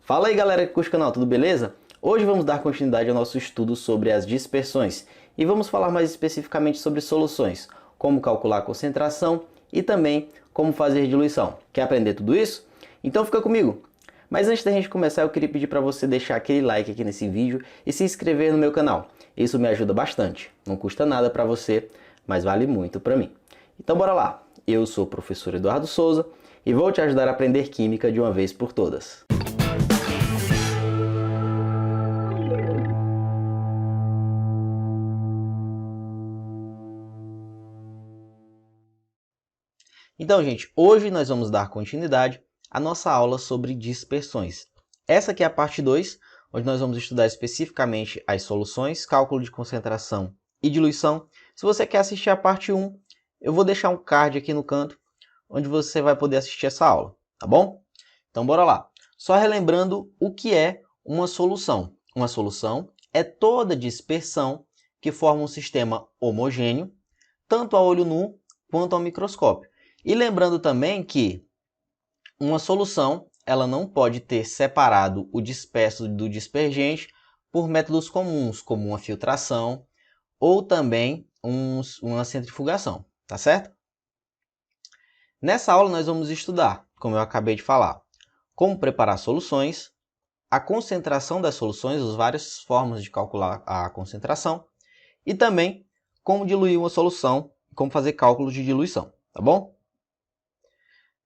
Fala aí galera que curte o canal, tudo beleza? Hoje vamos dar continuidade ao nosso estudo sobre as dispersões e vamos falar mais especificamente sobre soluções, como calcular a concentração e também como fazer diluição. Quer aprender tudo isso? Então fica comigo! Mas antes da gente começar, eu queria pedir para você deixar aquele like aqui nesse vídeo e se inscrever no meu canal. Isso me ajuda bastante, não custa nada para você, mas vale muito para mim. Então bora lá! Eu sou o professor Eduardo Souza e vou te ajudar a aprender Química de uma vez por todas. Então, gente, hoje nós vamos dar continuidade à nossa aula sobre dispersões. Essa aqui é a parte 2, onde nós vamos estudar especificamente as soluções, cálculo de concentração e diluição. Se você quer assistir a parte 1, eu vou deixar um card aqui no canto, onde você vai poder assistir essa aula, tá bom? Então, bora lá. Só relembrando o que é uma solução. Uma solução é toda dispersão que forma um sistema homogêneo, tanto a olho nu quanto ao microscópio. E lembrando também que uma solução ela não pode ter separado o disperso do dispergente por métodos comuns, como uma filtração ou também uma centrifugação, tá certo? Nessa aula nós vamos estudar, como eu acabei de falar, como preparar soluções, a concentração das soluções, as várias formas de calcular a concentração e também como diluir uma solução, como fazer cálculos de diluição, tá bom?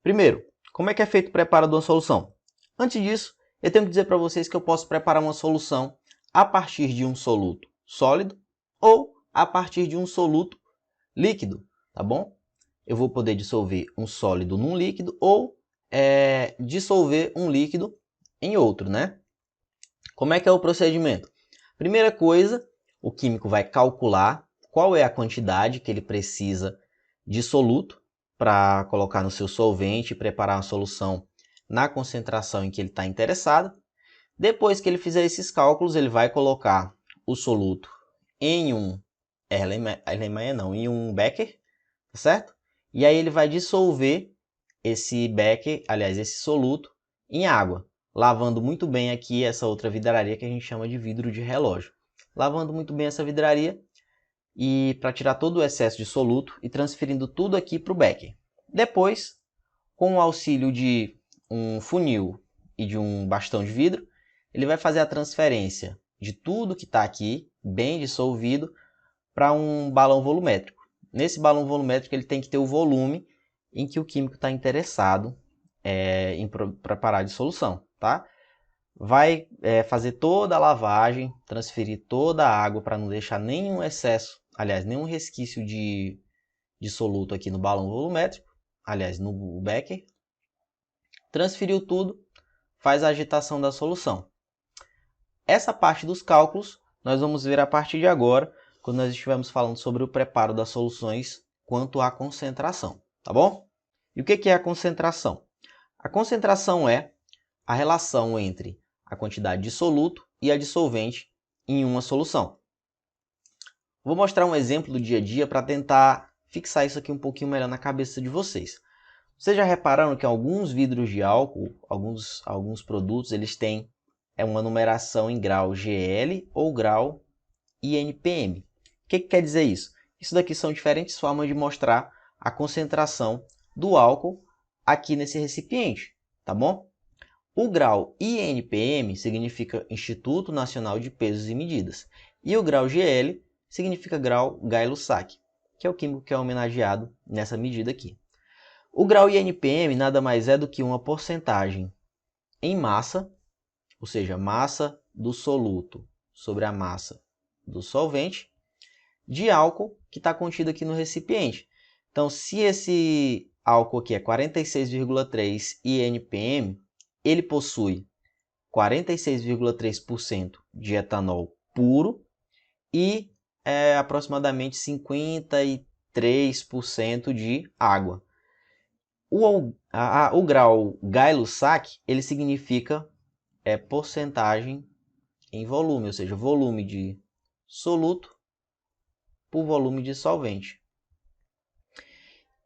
Primeiro, como é que é feito o preparo de uma solução? Antes disso, eu tenho que dizer para vocês que eu posso preparar uma solução a partir de um soluto sólido ou a partir de um soluto líquido, tá bom? Eu vou poder dissolver um sólido num líquido ou dissolver um líquido em outro, né? Como é que é o procedimento? Primeira coisa, o químico vai calcular qual é a quantidade que ele precisa de soluto para colocar no seu solvente e preparar uma solução na concentração em que ele está interessado. Depois que ele fizer esses cálculos, ele vai colocar o soluto em um em um becker, tá certo? E aí ele vai dissolver esse becker, aliás, esse soluto, em água, lavando muito bem aqui essa outra vidraria que a gente chama de vidro de relógio. Lavando muito bem essa vidraria, e para tirar todo o excesso de soluto e transferindo tudo aqui para o becker. Depois, com o auxílio de um funil e de um bastão de vidro, ele vai fazer a transferência de tudo que está aqui, bem dissolvido, para um balão volumétrico. Nesse balão volumétrico ele tem que ter o volume em que o químico está interessado em preparar a dissolução, tá? Vai fazer toda a lavagem, transferir toda a água para não deixar nenhum excesso, aliás, nenhum resquício de soluto aqui no balão volumétrico, aliás, no becker. Transferiu tudo, faz a agitação da solução. Essa parte dos cálculos nós vamos ver a partir de agora, quando nós estivermos falando sobre o preparo das soluções quanto à concentração, tá bom? E o que é a concentração? A concentração é a relação entre a quantidade de soluto e a dissolvente em uma solução. Vou mostrar um exemplo do dia a dia para tentar fixar isso aqui um pouquinho melhor na cabeça de vocês. Vocês já repararam que alguns vidros de álcool, alguns produtos, eles têm uma numeração em grau GL ou grau INPM. O que quer dizer isso? Isso daqui são diferentes formas de mostrar a concentração do álcool aqui nesse recipiente, tá bom? O grau INPM significa Instituto Nacional de Pesos e Medidas. E o grau GL significa grau Gay-Lussac, que é o químico que é homenageado nessa medida aqui. O grau INPM nada mais é do que uma porcentagem em massa, ou seja, massa do soluto sobre a massa do solvente, de álcool que está contido aqui no recipiente. Então, se esse álcool aqui é 46,3 INPM, ele possui 46,3% de etanol puro e aproximadamente 53% de água. O grau Gay-Lussac, ele significa porcentagem em volume, ou seja, volume de soluto por volume de solvente.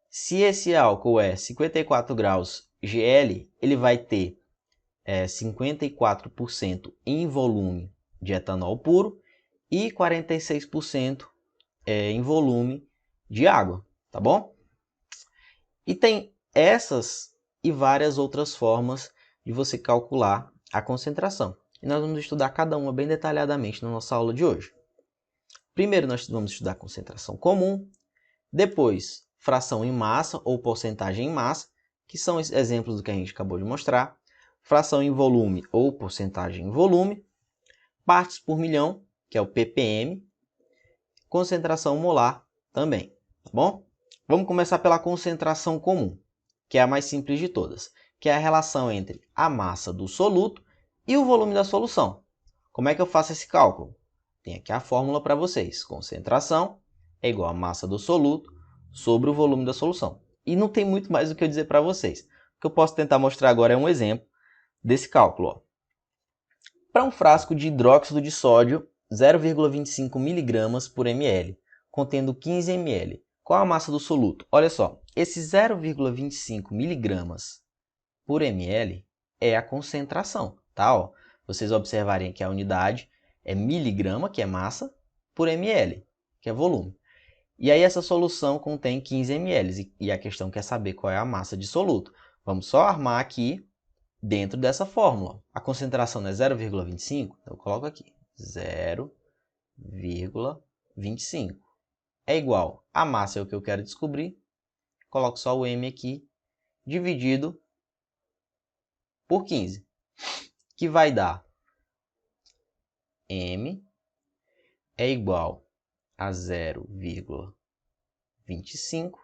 Se esse álcool é 54 graus GL, ele vai ter 54% em volume de etanol puro e 46% em volume de água, tá bom? E tem essas e várias outras formas de você calcular a concentração. E nós vamos estudar cada uma bem detalhadamente na nossa aula de hoje. Primeiro nós vamos estudar a concentração comum, depois fração em massa ou porcentagem em massa, que são exemplos do que a gente acabou de mostrar, fração em volume ou porcentagem em volume, partes por milhão, que é o ppm, concentração molar também, tá bom? Vamos começar pela concentração comum, que é a mais simples de todas, que é a relação entre a massa do soluto e o volume da solução. Como é que eu faço esse cálculo? Tem aqui a fórmula para vocês. Concentração é igual a massa do soluto sobre o volume da solução. E não tem muito mais do que eu dizer para vocês. O que eu posso tentar mostrar agora é um exemplo desse cálculo. Para um frasco de hidróxido de sódio, 0,25 mg por ml, contendo 15 ml. Qual a massa do soluto? Olha só, esse 0,25 mg por ml é a concentração, tá? Ó, vocês observarem que a unidade é miligrama, que é massa, por ml, que é volume. E aí essa solução contém 15 ml e a questão quer saber qual é a massa de soluto. Vamos só armar aqui dentro dessa fórmula. A concentração não é 0,25? Então eu coloco aqui 0,25. É igual a massa é o que eu quero descobrir. Coloco só o m aqui, dividido por 15, que vai dar m é igual a 0,25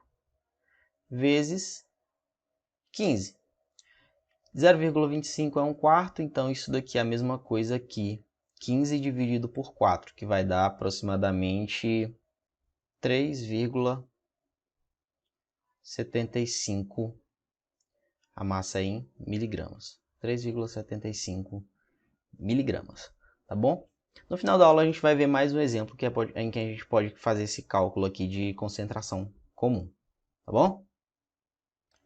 vezes 15. 0,25 é 1/4, então isso daqui é a mesma coisa que 15 dividido por 4, que vai dar aproximadamente 3,75 a massa em miligramas. 3,75 miligramas, tá bom? No final da aula a gente vai ver mais um exemplo em que a gente pode fazer esse cálculo aqui de concentração comum, tá bom?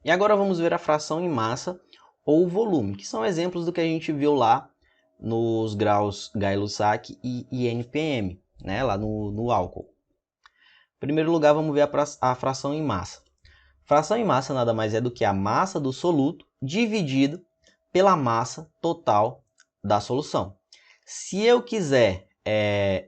E agora vamos ver a fração em massa ou volume, que são exemplos do que a gente viu lá nos graus Gay-Lussac e INPM, né? Lá no álcool. Em primeiro lugar, vamos ver a fração em massa. Fração em massa nada mais é do que a massa do soluto dividido pela massa total da solução. Se eu quiser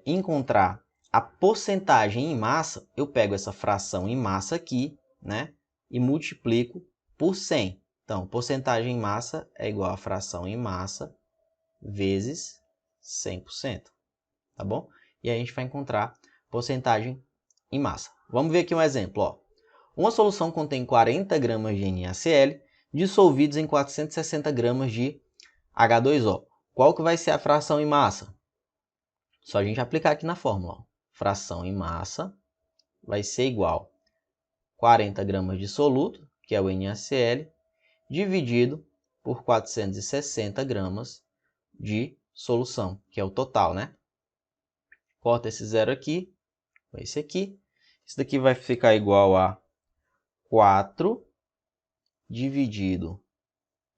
encontrar a porcentagem em massa, eu pego essa fração em massa aqui, né, e multiplico por 100. Então, porcentagem em massa é igual a fração em massa vezes 100%, tá bom? E aí a gente vai encontrar porcentagem em massa. Vamos ver aqui um exemplo, ó. Uma solução contém 40 gramas de NaCl dissolvidos em 460 gramas de H2O. Qual que vai ser a fração em massa? Só a gente aplicar aqui na fórmula, ó. Fração em massa vai ser igual a 40 gramas de soluto, que é o NaCl, dividido por 460 gramas de solução, que é o total, né? Corta esse zero aqui, vai esse aqui. Isso daqui vai ficar igual a 4 dividido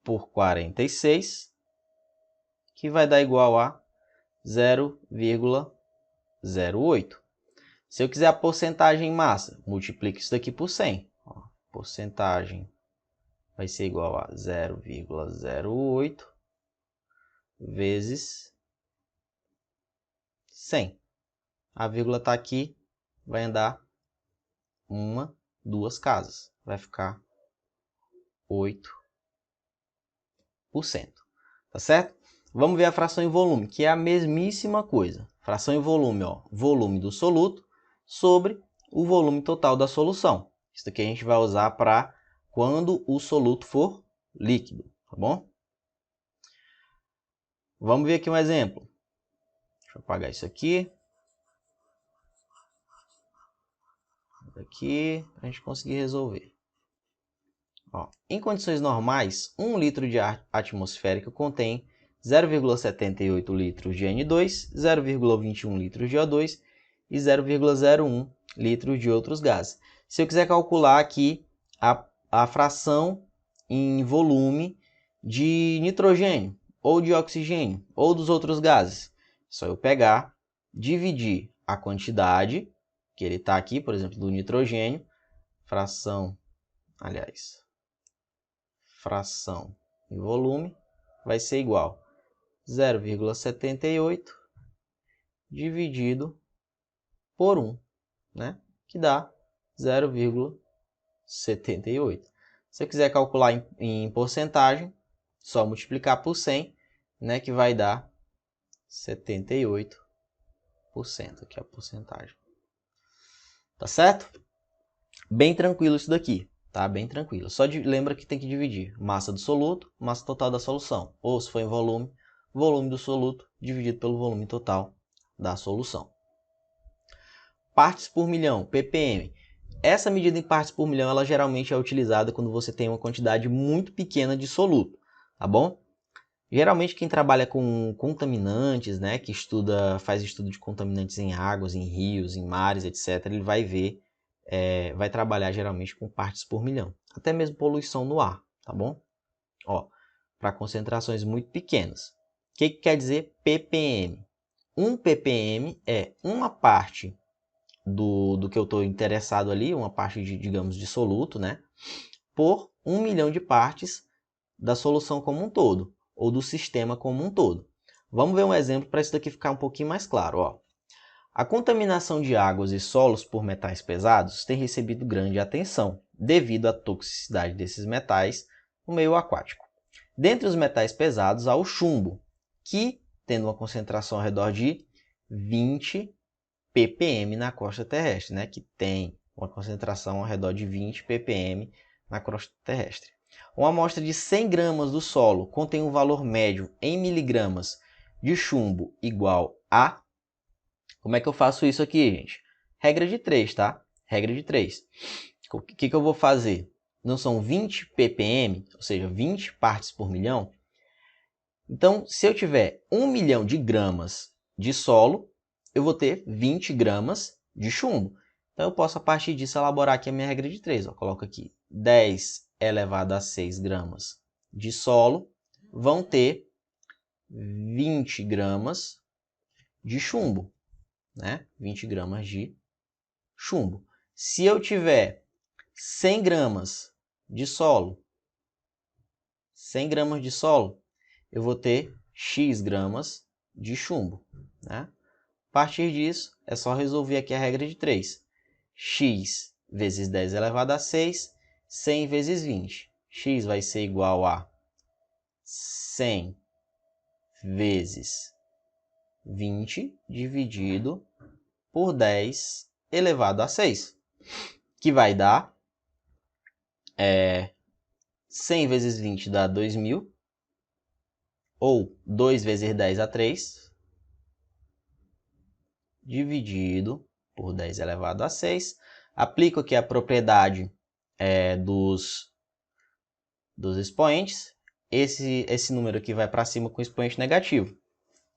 por 46, que vai dar igual a 0,08. Se eu quiser a porcentagem em massa, multiplique isso daqui por 100. Ó, porcentagem vai ser igual a 0,08 vezes 100. A vírgula está aqui, vai andar uma, duas casas. Vai ficar 8%. Tá certo? Vamos ver a fração em volume, que é a mesmíssima coisa. Fração em volume, ó, volume do soluto sobre o volume total da solução. Isso aqui a gente vai usar para quando o soluto for líquido, tá bom? Vamos ver aqui um exemplo. Deixa eu apagar isso aqui. Aqui, para a gente conseguir resolver. Ó, em condições normais, 1 litro de ar atmosférico contém 0,78 litros de N2, 0,21 litros de O2 e 0,01 litros de outros gases. Se eu quiser calcular aqui a fração em volume de nitrogênio, ou de oxigênio, ou dos outros gases. É só eu pegar, dividir a quantidade, que ele está aqui, por exemplo, do nitrogênio, fração em volume, vai ser igual a 0,78 dividido por 1, né? Que dá 0,78. Se você quiser calcular em porcentagem, só multiplicar por 100, né, que vai dar 78%, que é a porcentagem. Tá certo? Bem tranquilo isso daqui, tá? Bem tranquilo. Só lembra que tem que dividir massa do soluto, massa total da solução. Ou se for em volume, volume do soluto dividido pelo volume total da solução. Partes por milhão, ppm. Essa medida em partes por milhão, ela geralmente é utilizada quando você tem uma quantidade muito pequena de soluto, tá bom? Geralmente quem trabalha com contaminantes, né, que faz estudo de contaminantes em águas, em rios, em mares, etc., ele vai ver, vai trabalhar geralmente com partes por milhão. Até mesmo poluição no ar, tá bom? Ó, para concentrações muito pequenas. O que quer dizer ppm? 1 ppm é uma parte do que eu estou interessado ali, uma parte, digamos, de soluto, né, por 1 milhão de partes da solução como um todo, ou do sistema como um todo. Vamos ver um exemplo para isso daqui ficar um pouquinho mais claro. Ó. A contaminação de águas e solos por metais pesados tem recebido grande atenção, devido à toxicidade desses metais no meio aquático. Dentre os metais pesados há o chumbo, que, tendo uma concentração ao redor de 20 ppm na crosta terrestre, né? Que tem uma concentração ao redor de 20 ppm na crosta terrestre. Uma amostra de 100 gramas do solo contém um valor médio em miligramas de chumbo igual a... Como é que eu faço isso aqui, gente? Regra de 3, tá? Regra de 3. O que eu vou fazer? Não são 20 ppm, ou seja, 20 partes por milhão? Então, se eu tiver 1 milhão de gramas de solo, eu vou ter 20 gramas de chumbo. Então, eu posso, a partir disso, elaborar aqui a minha regra de 3. Ó. Coloco aqui 10 elevado a 6 gramas de solo, vão ter 20 gramas de chumbo. Né? 20 gramas de chumbo. Se eu tiver 100 gramas de solo, 100 gramas de solo, eu vou ter X gramas de chumbo. Né? A partir disso, é só resolver aqui a regra de 3. X vezes 10 elevado a 6, 100 vezes 20. X vai ser igual a 100 vezes 20 dividido por 10 elevado a 6, que vai dar 100 vezes 20 dá 2.000, ou 2 vezes 10 a 3, dividido por 10 elevado a 6. Aplico aqui a propriedade dos expoentes. Esse número aqui vai para cima com expoente negativo.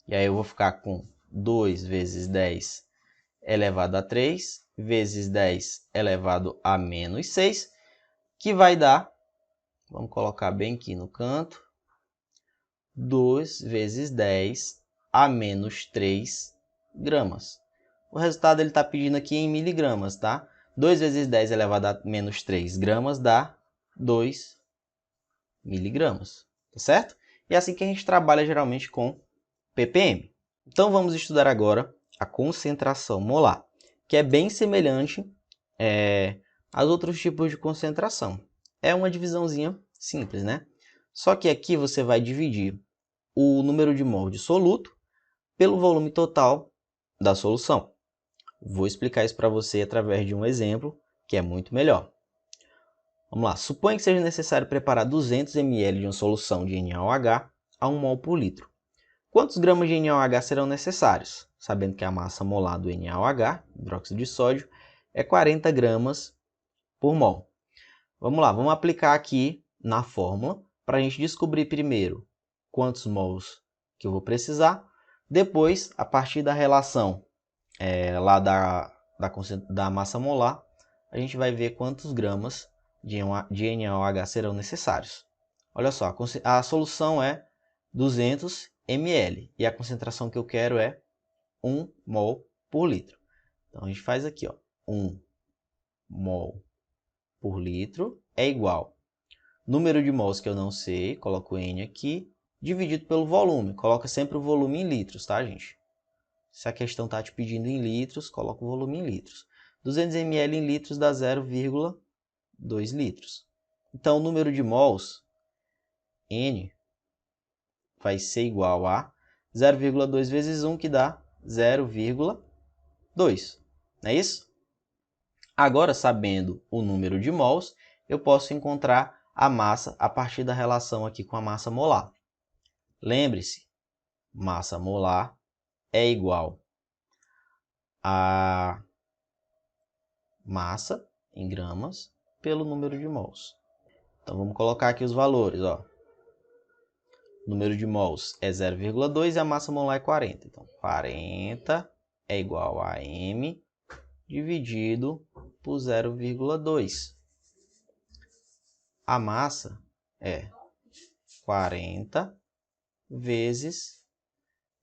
E aí eu vou ficar com 2 vezes 10 elevado a 3 vezes 10 elevado a menos 6, que vai dar, vamos colocar bem aqui no canto, 2 vezes 10 a menos 3 gramas. O resultado ele está pedindo aqui em miligramas, tá? 2 vezes 10 elevado a menos 3 gramas dá 2 miligramas, tá certo? E é assim que a gente trabalha geralmente com ppm. Então vamos estudar agora a concentração molar, que é bem semelhante aos outros tipos de concentração. É uma divisãozinha simples, né? Só que aqui você vai dividir o número de mol de soluto pelo volume total da solução. Vou explicar isso para você através de um exemplo que é muito melhor. Vamos lá. Suponha que seja necessário preparar 200 ml de uma solução de NaOH a 1 mol por litro. Quantos gramas de NaOH serão necessários? Sabendo que a massa molar do NaOH, hidróxido de sódio, é 40 gramas por mol. Vamos lá, vamos aplicar aqui na fórmula para a gente descobrir primeiro quantos mols que eu vou precisar. Depois, a partir da relação lá da massa molar, a gente vai ver quantos gramas de NaOH serão necessários. Olha só, a solução é 200 ml. E a concentração que eu quero é 1 mol por litro. Então, a gente faz aqui, ó, 1 mol por litro é igual. Número de mols que eu não sei, coloco N aqui, dividido pelo volume. Coloca sempre o volume em litros, tá, gente? Se a questão está te pedindo em litros, coloca o volume em litros. 200 ml em litros dá 0,2 litros. Então, o número de mols, N, vai ser igual a 0,2 vezes 1, que dá 0,2. Não é isso? Agora, sabendo o número de mols, eu posso encontrar a massa a partir da relação aqui com a massa molar. Lembre-se, massa molar é igual a massa em gramas pelo número de mols. Então, vamos colocar aqui os valores, ó. O número de mols é 0,2 e a massa molar é 40. Então, 40 é igual a M dividido por 0,2. A massa é 40 vezes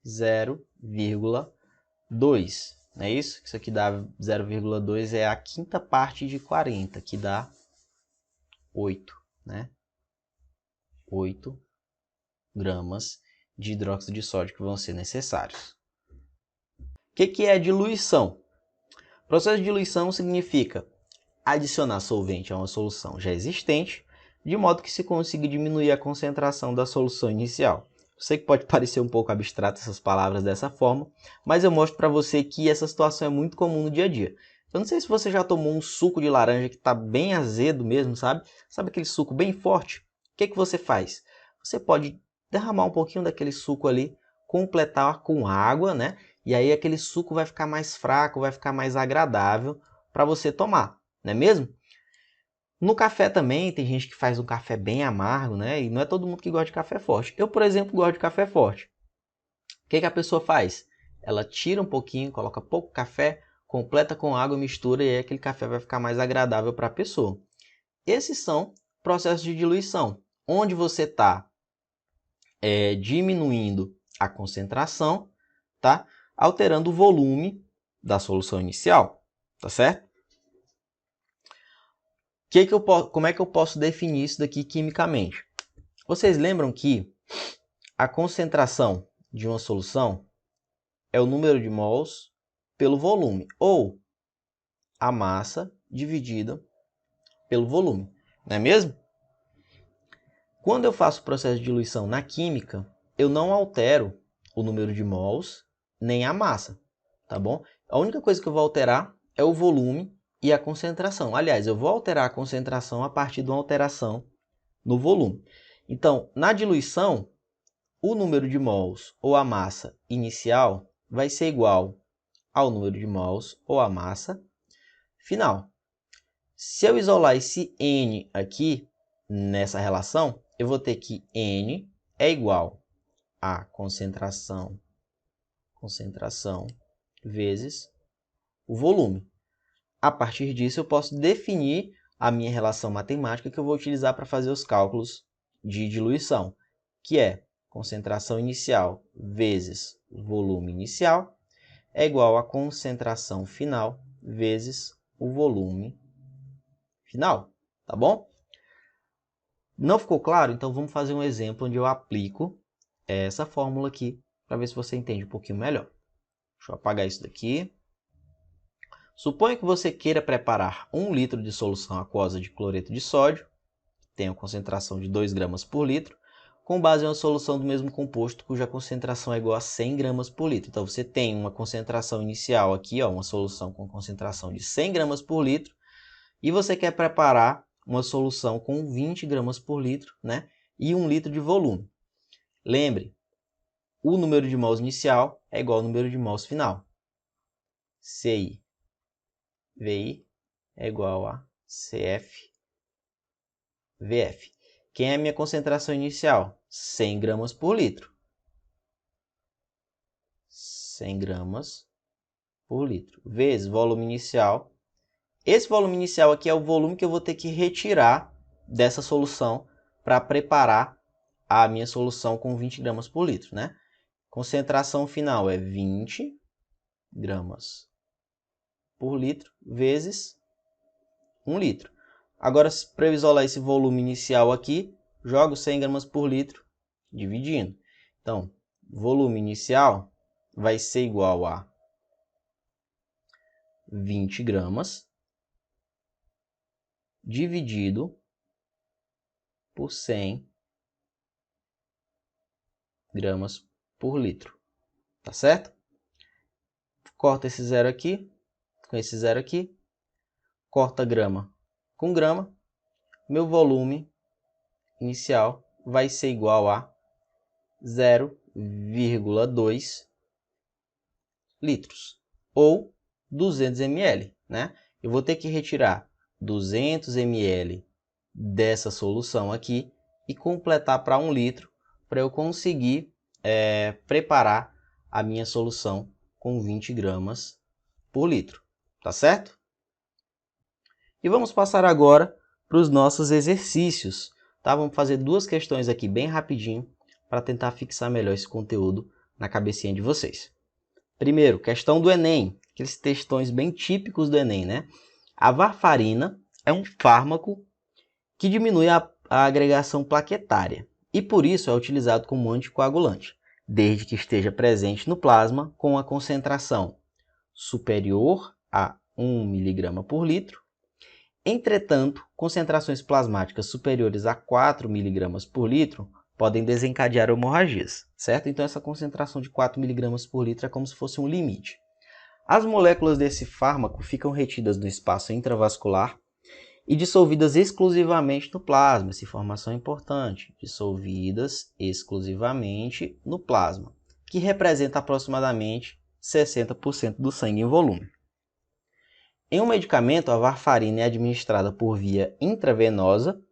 0,2. Não é isso? Isso aqui dá 0,2 é a quinta parte de 40, que dá 8, né? 8 gramas de hidróxido de sódio que vão ser necessários. O que é diluição? Processo de diluição significa adicionar solvente a uma solução já existente, de modo que se consiga diminuir a concentração da solução inicial. Eu sei que pode parecer um pouco abstrato essas palavras dessa forma, mas eu mostro para você que essa situação é muito comum no dia a dia. Eu não sei se você já tomou um suco de laranja que está bem azedo mesmo, sabe? Sabe aquele suco bem forte? O que você faz? Você pode derramar um pouquinho daquele suco ali, completar com água, né? E aí aquele suco vai ficar mais fraco, vai ficar mais agradável para você tomar, não é mesmo? No café também, tem gente que faz um café bem amargo, né? E não é todo mundo que gosta de café forte. Eu, por exemplo, gosto de café forte. O que a pessoa faz? Ela tira um pouquinho, coloca pouco café, completa com água, mistura e aí aquele café vai ficar mais agradável para a pessoa. Esses são processos de diluição, onde você está diminuindo a concentração, tá? Alterando o volume da solução inicial, tá certo? Como é que eu posso definir isso daqui quimicamente? Vocês lembram que a concentração de uma solução é o número de mols pelo volume, ou a massa dividida pelo volume, não é mesmo? Quando eu faço o processo de diluição na química, eu não altero o número de mols nem a massa, tá bom? A única coisa que eu vou alterar é o volume e a concentração. Aliás, eu vou alterar a concentração a partir de uma alteração no volume. Então, na diluição, o número de mols ou a massa inicial vai ser igual ao número de mols ou a massa final. Se eu isolar esse N aqui nessa relação, eu vou ter que N é igual a concentração vezes o volume. A partir disso, eu posso definir a minha relação matemática que eu vou utilizar para fazer os cálculos de diluição, que é concentração inicial vezes o volume inicial é igual a concentração final vezes o volume final, tá bom? Não ficou claro? Então vamos fazer um exemplo onde eu aplico essa fórmula aqui para ver se você entende um pouquinho melhor. Deixa eu apagar isso daqui. Suponha que você queira preparar 1 litro de solução aquosa de cloreto de sódio, tem a concentração de 2 gramas por litro, com base em uma solução do mesmo composto cuja concentração é igual a 100 gramas por litro. Então você tem uma concentração inicial aqui, ó, uma solução com concentração de 100 gramas por litro, e você quer preparar uma solução com 20 gramas por litro, né, e 1 litro de volume. Lembre, o número de mols inicial é igual ao número de mols final. CI VI é igual a CF VF. Quem é a minha concentração inicial? 100 gramas por litro. 100 gramas por litro. Vezes volume inicial. Esse volume inicial aqui é o volume que eu vou ter que retirar dessa solução para preparar a minha solução com 20 gramas por litro, né? Concentração final é 20 gramas por litro vezes 1 litro. Agora, para eu isolar esse volume inicial aqui, jogo 100 gramas por litro dividindo. Então, volume inicial vai ser igual a 20 gramas dividido por 100 gramas por litro. Tá certo? Corta esse zero aqui, com esse zero aqui. Corta grama com grama. Meu volume inicial vai ser igual a 0,2 litros, ou 200 ml, né? Eu vou ter que retirar 200 ml dessa solução aqui e completar para 1 litro para eu conseguir preparar a minha solução com 20 gramas por litro, tá certo? E vamos passar agora para os nossos exercícios, tá? Vamos fazer duas questões aqui bem rapidinho para tentar fixar melhor esse conteúdo na cabecinha de vocês. Primeiro, questão do Enem, aqueles textões bem típicos do Enem, né? A varfarina é um fármaco que diminui a agregação plaquetária e por isso é utilizado como anticoagulante, desde que esteja presente no plasma com a concentração superior a 1 mg por litro. Entretanto, concentrações plasmáticas superiores a 4 mg por litro podem desencadear hemorragias, certo? Então essa concentração de 4 mg por litro é como se fosse um limite. As moléculas desse fármaco ficam retidas no espaço intravascular e dissolvidas exclusivamente no plasma. Essa informação é importante. Dissolvidas exclusivamente no plasma, que representa aproximadamente 60% do sangue em volume. Em um medicamento, a varfarina é administrada por via intravenosa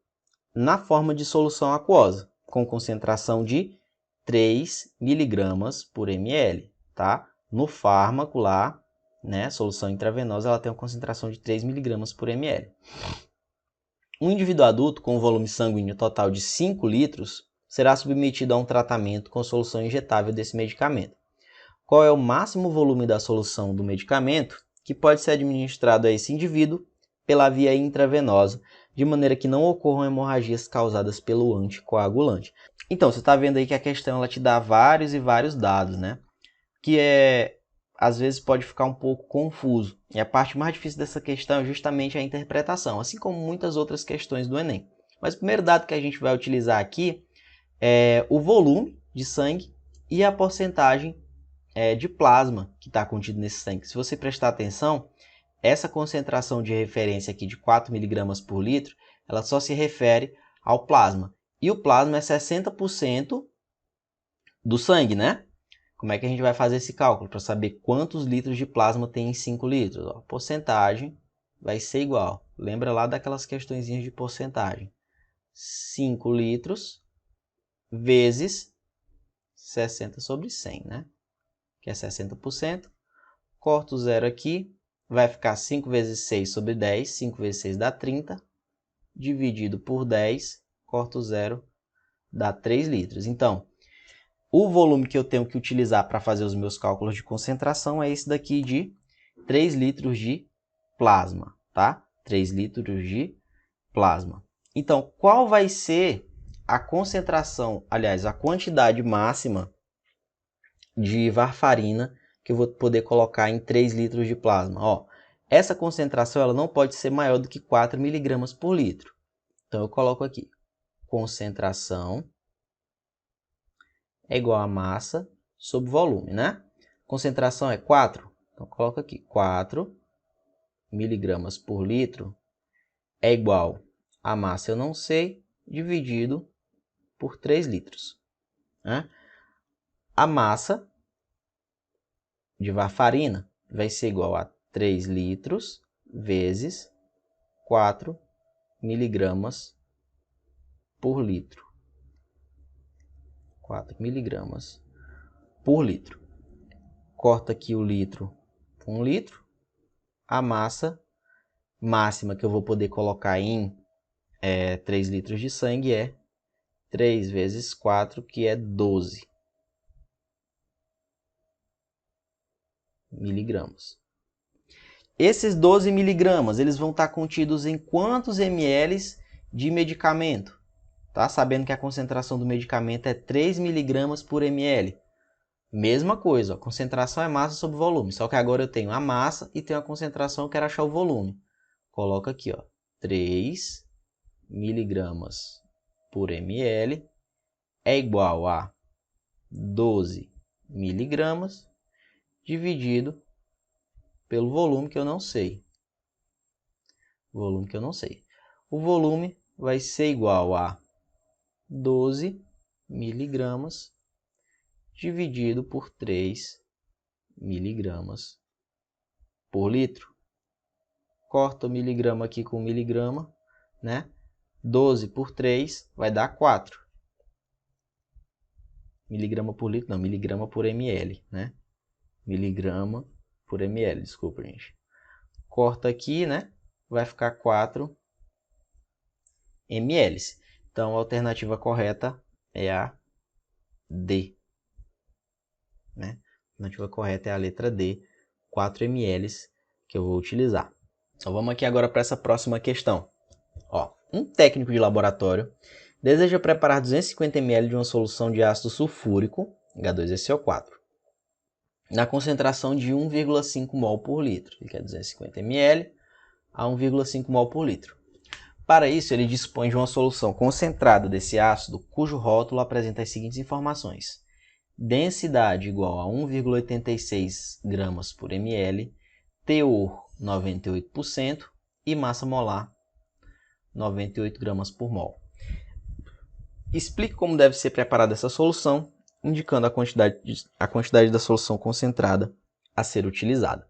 na forma de solução aquosa, com concentração de 3 mg por ml. Tá? No fármaco lá, né, solução intravenosa, ela tem uma concentração de 3 mg por ml. Um indivíduo adulto com um volume sanguíneo total de 5 litros será submetido a um tratamento com solução injetável desse medicamento. Qual é o máximo volume da solução do medicamento que pode ser administrado a esse indivíduo pela via intravenosa, de maneira que não ocorram hemorragias causadas pelo anticoagulante? Então, você está vendo aí que a questão ela te dá vários e vários dados, né? Que às vezes pode ficar um pouco confuso. E a parte mais difícil dessa questão é justamente a interpretação, assim como muitas outras questões do Enem. Mas o primeiro dado que a gente vai utilizar aqui é o volume de sangue e a porcentagem de plasma que está contido nesse sangue. Se você prestar atenção, essa concentração de referência aqui de 4 mg por litro, ela só se refere ao plasma. E o plasma é 60% do sangue, né? Como é que a gente vai fazer esse cálculo para saber quantos litros de plasma tem em 5 litros? A porcentagem vai ser igual. Lembra lá daquelas questõezinhas de porcentagem. 5 litros vezes 60 sobre 100, né? Que é 60%. Corto o zero aqui. Vai ficar 5 vezes 6 sobre 10. 5 vezes 6 dá 30. Dividido por 10. Corto o zero. Dá 3 litros. Então, o volume que eu tenho que utilizar para fazer os meus cálculos de concentração é esse daqui de 3 litros de plasma, tá? 3 litros de plasma. Então, qual vai ser a concentração, aliás, a quantidade máxima de varfarina que eu vou poder colocar em 3 litros de plasma? Ó, essa concentração ela não pode ser maior do que 4 mg por litro. Então, eu coloco aqui, concentração é igual a massa sobre volume, né? Concentração é 4, então coloca aqui 4 miligramas por litro é igual a massa, eu não sei, dividido por 3 litros. Né? A massa de varfarina vai ser igual a 3 litros vezes 4 miligramas por litro. 4 miligramas por litro. Corta aqui o litro por 1 litro. A massa máxima que eu vou poder colocar em 3 litros de sangue é 3 vezes 4, que é 12 miligramas. Esses 12 miligramas, eles vão estar contidos em quantos ml de medicamento? Tá? Sabendo que a concentração do medicamento é 3 miligramas por ml. Mesma coisa, ó, concentração é massa sobre volume, só que agora eu tenho a massa e tenho a concentração, eu quero achar o volume. Coloca aqui, ó, 3 miligramas por ml é igual a 12 miligramas dividido pelo volume que eu não sei. Volume que eu não sei. O volume vai ser igual a 12 miligramas dividido por 3 miligramas por litro. Corta o miligrama aqui com miligrama, né? 12 por 3 vai dar 4. Miligrama por litro, não, miligrama por ml, né? Miligrama por ml, desculpa, gente. Corta aqui, né? Vai ficar 4 ml. Então, a alternativa correta é a D. Né? A alternativa correta é a letra D, 4 ml que eu vou utilizar. Então vamos aqui agora para essa próxima questão. Ó, um técnico de laboratório deseja preparar 250 ml de uma solução de ácido sulfúrico, H2SO4, na concentração de 1,5 mol por litro. Ele quer 250 ml a 1,5 mol por litro. Para isso, ele dispõe de uma solução concentrada desse ácido, cujo rótulo apresenta as seguintes informações: densidade igual a 1,86 gramas por ml, teor 98% e massa molar 98 gramas por mol. Explique como deve ser preparada essa solução, indicando a quantidade da solução concentrada a ser utilizada.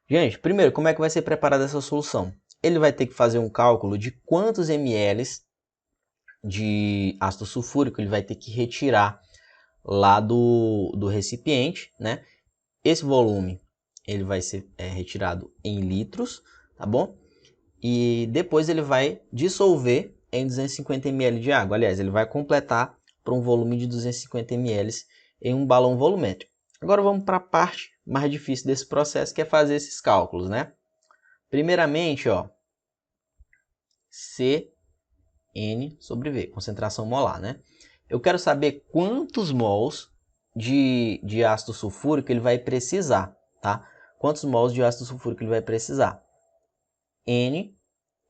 Gente, primeiro, como é que vai ser preparada essa solução? Ele vai ter que fazer um cálculo de quantos ml de ácido sulfúrico ele vai ter que retirar lá do recipiente, né? Esse volume ele vai ser retirado em litros, tá bom? E depois ele vai dissolver em 250 ml de água. Aliás, ele vai completar para um volume de 250 ml em um balão volumétrico. Agora vamos para a parte mais difícil desse processo, que é fazer esses cálculos, né? Primeiramente, ó, CN sobre V, concentração molar, né? Eu quero saber quantos mols de ácido sulfúrico ele vai precisar, tá? Quantos mols de ácido sulfúrico ele vai precisar? N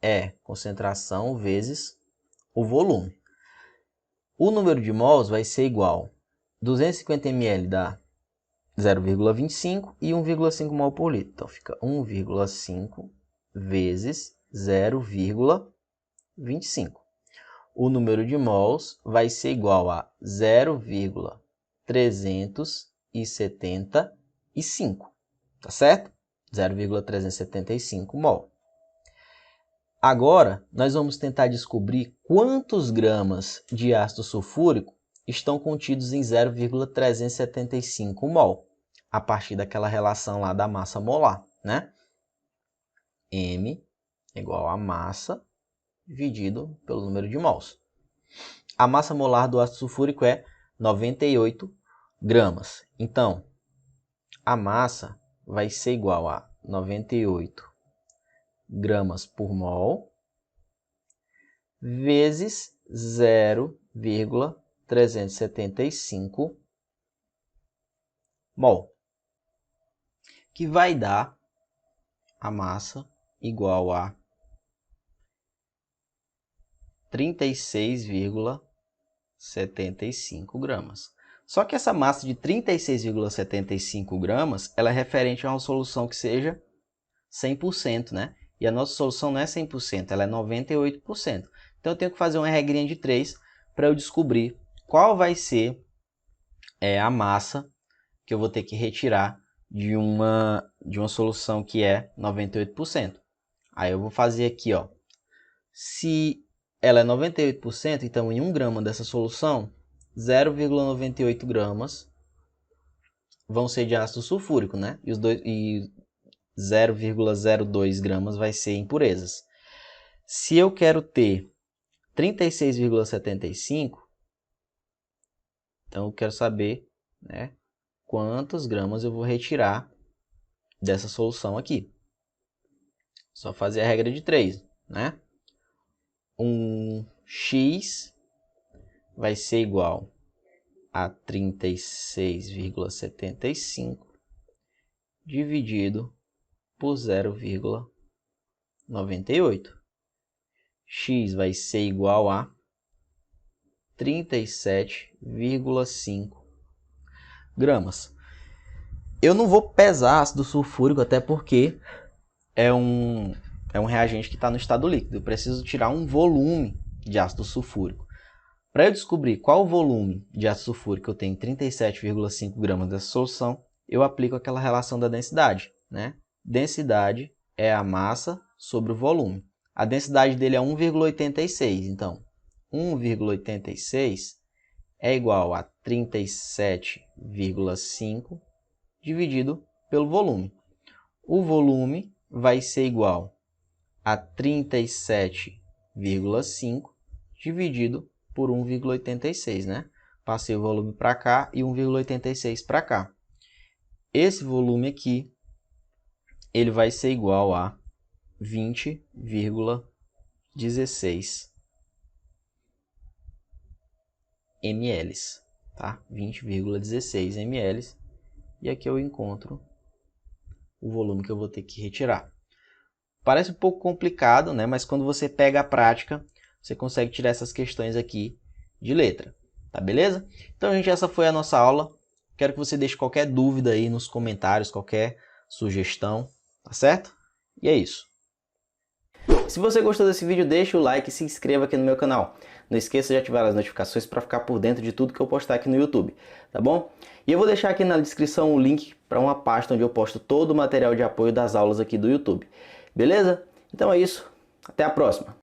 é concentração vezes o volume. O número de mols vai ser igual a 250 ml dá 0,25 e 1,5 mol por litro. Então fica 1,5 vezes 0,25. O número de mols vai ser igual a 0,375, tá certo? 0,375 mol. Agora, nós vamos tentar descobrir quantos gramas de ácido sulfúrico estão contidos em 0,375 mol, a partir daquela relação lá da massa molar, né? M igual a massa dividido pelo número de mols. A massa molar do ácido sulfúrico é 98 gramas. Então, a massa vai ser igual a 98 gramas por mol vezes 0,375 mol, que vai dar a massa igual a 36,75 gramas. Só que essa massa de 36,75 gramas, ela é referente a uma solução que seja 100%, né? E a nossa solução não é 100%, ela é 98%. Então eu tenho que fazer uma regrinha de 3 para eu descobrir qual vai ser a massa que eu vou ter que retirar de uma solução que é 98%. Aí eu vou fazer aqui, ó. Se ela é 98%, então em 1 grama dessa solução, 0,98 gramas vão ser de ácido sulfúrico, né? E 0,02 gramas vai ser impurezas. Se eu quero ter 36,75, Então eu quero saber, né, quantas gramas eu vou retirar dessa solução aqui. Só fazer a regra de 3, né? Um x vai ser igual a 36,75 dividido por 0,98. X vai ser igual a 37,5 gramas. Eu não vou pesar ácido sulfúrico, até porque é um reagente que está no estado líquido. Eu preciso tirar um volume de ácido sulfúrico. Para eu descobrir qual o volume de ácido sulfúrico eu tenho 37,5 gramas dessa solução, eu aplico aquela relação da densidade, né? Densidade é a massa sobre o volume. A densidade dele é 1,86, então 1,86 é igual a 37,5 dividido pelo volume. O volume vai ser igual a 37,5 dividido por 1,86, né? Passei o volume para cá e 1,86 para cá. Esse volume aqui, ele vai ser igual a 20,16 ml, tá? 20,16 ml. E aqui eu encontro o volume que eu vou ter que retirar. Parece um pouco complicado, né? Mas quando você pega a prática, você consegue tirar essas questões aqui de letra, tá beleza? Então, gente, essa foi a nossa aula. Quero que você deixe qualquer dúvida aí nos comentários, qualquer sugestão, tá certo? E é isso. Se você gostou desse vídeo, deixa o like e se inscreva aqui no meu canal. Não esqueça de ativar as notificações para ficar por dentro de tudo que eu postar aqui no YouTube, tá bom? E eu vou deixar aqui na descrição o link para uma pasta onde eu posto todo o material de apoio das aulas aqui do YouTube. Beleza? Então é isso. Até a próxima.